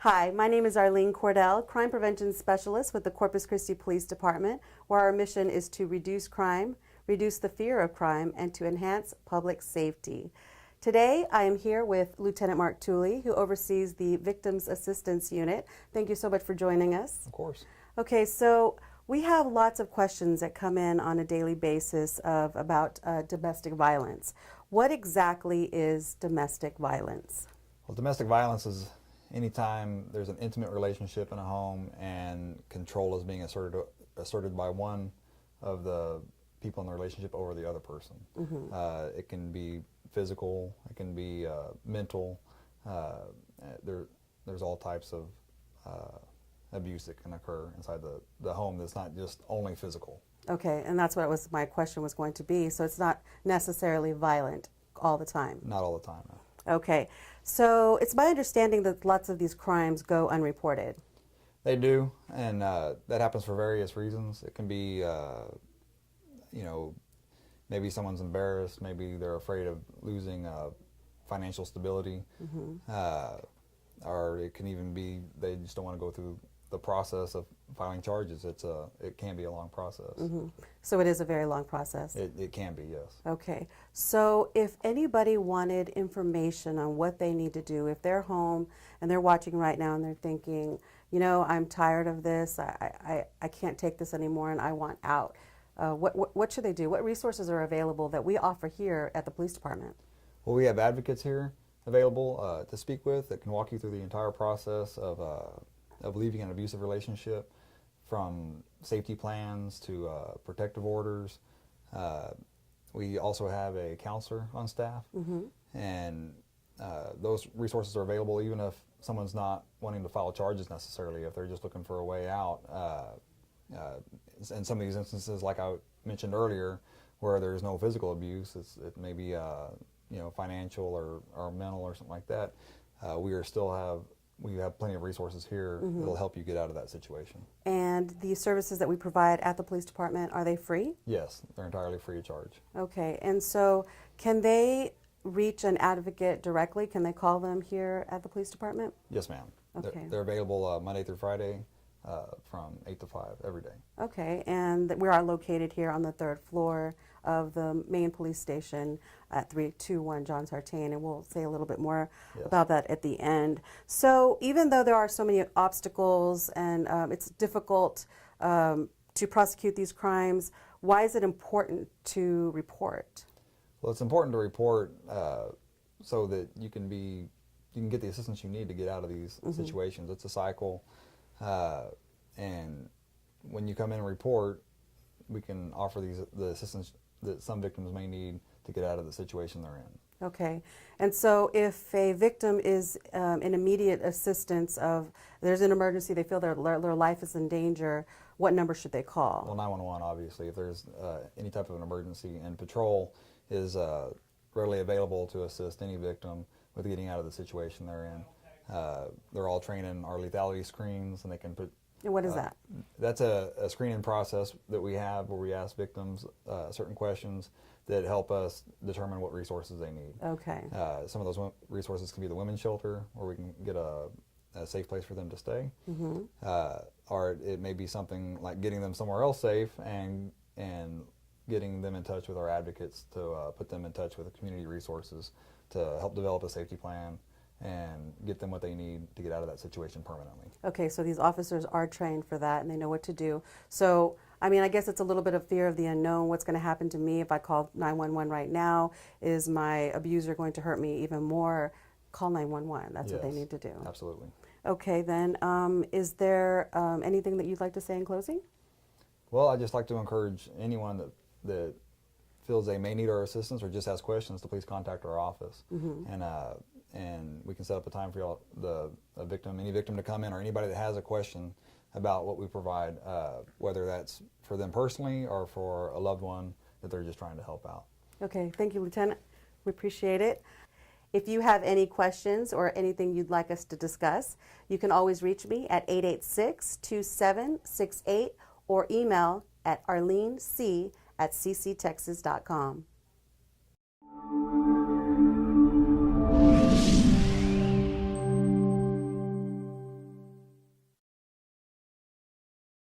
Hi, my name is Arlene Cordell, Crime Prevention Specialist with the Corpus Christi Police Department, where our mission is to reduce crime, reduce the fear of crime, and to enhance public safety. Today, I am here with Lieutenant Mark Tooley, who oversees the Victims Assistance Unit. Thank you so much for joining us. Of course. Okay, so we have lots of questions that come in on a daily basis about domestic violence. What exactly is domestic violence? Well, domestic violence is anytime there's an intimate relationship in a home and control is being asserted by one of the people in the relationship over the other person. Mm-hmm. It can be physical, it can be mental. There's all types of abuse that can occur inside the home that's not just only physical. Okay, and that's what my question was going to be. So it's not necessarily violent all the time? Not all the time, no. Okay, so it's my understanding that lots of these crimes go unreported. They do, and that happens for various reasons. It can be, maybe someone's embarrassed, maybe they're afraid of losing financial stability, mm-hmm. Or it can even be they just don't want to go through the process of filing charges. It can be a long process. Mm-hmm. So it is a very long process? It can be, yes. Okay. So if anybody wanted information on what they need to do, if they're home and they're watching right now and they're thinking, I'm tired of this, I can't take this anymore and I want out, what should they do? What resources are available that we offer here at the police department? Well, we have advocates here available to speak with that can walk you through the entire process of leaving an abusive relationship, from safety plans to protective orders. We also have a counselor on staff, mm-hmm. and those resources are available even if someone's not wanting to file charges necessarily, if they're just looking for a way out. In some of these instances, like I mentioned earlier, where there's no physical abuse, it may be financial or mental or something like that. We have plenty of resources here, mm-hmm. that'll help you get out of that situation. And the services that we provide at the police department, are they free? Yes, they're entirely free of charge. Okay, and so can they reach an advocate directly? Can they call them here at the police department? Yes, ma'am. Okay. They're available Monday through Friday from 8 to 5 every day. Okay, and we are located here on the 3rd floor of the main police station at 321 John Sartain, and we'll say a little bit more, yes, about that at the end. So even though there are so many obstacles and it's difficult to prosecute these crimes, why is it important to report? Well, it's important to report so that you can get the assistance you need to get out of these, mm-hmm. situations. It's a cycle, and when you come in and report, we can offer the assistance that some victims may need to get out of the situation they're in. Okay, and so if a victim is in immediate assistance of, there's an emergency, they feel their life is in danger, what number should they call? Well, 911, obviously, if there's any type of an emergency, and patrol is readily available to assist any victim with getting out of the situation they're in. They're all trained in our lethality screens, and they can put. And what is that? That's a screening process that we have where we ask victims certain questions that help us determine what resources they need. Okay. Some of those resources can be the women's shelter, where we can get a safe place for them to stay. Mm-hmm. Or it may be something like getting them somewhere else safe and getting them in touch with our advocates to put them in touch with the community resources to help develop a safety plan and get them what they need to get out of that situation permanently. Okay, so these officers are trained for that and they know what to do. So, I guess it's a little bit of fear of the unknown. What's going to happen to me if I call 911 right now? Is my abuser going to hurt me even more? Call 911. That's, yes, what they need to do. Absolutely. Okay, then is there anything that you'd like to say in closing? Well, I'd just like to encourage anyone that feels they may need our assistance or just has questions to please contact our office. Mm-hmm. And we can set up a time for any victim to come in, or anybody that has a question about what we provide, whether that's for them personally or for a loved one that they're just trying to help out. Okay, thank you, Lieutenant. We appreciate it. If you have any questions or anything you'd like us to discuss, you can always reach me at 886-2768 or email at arlenec@cctexas.com.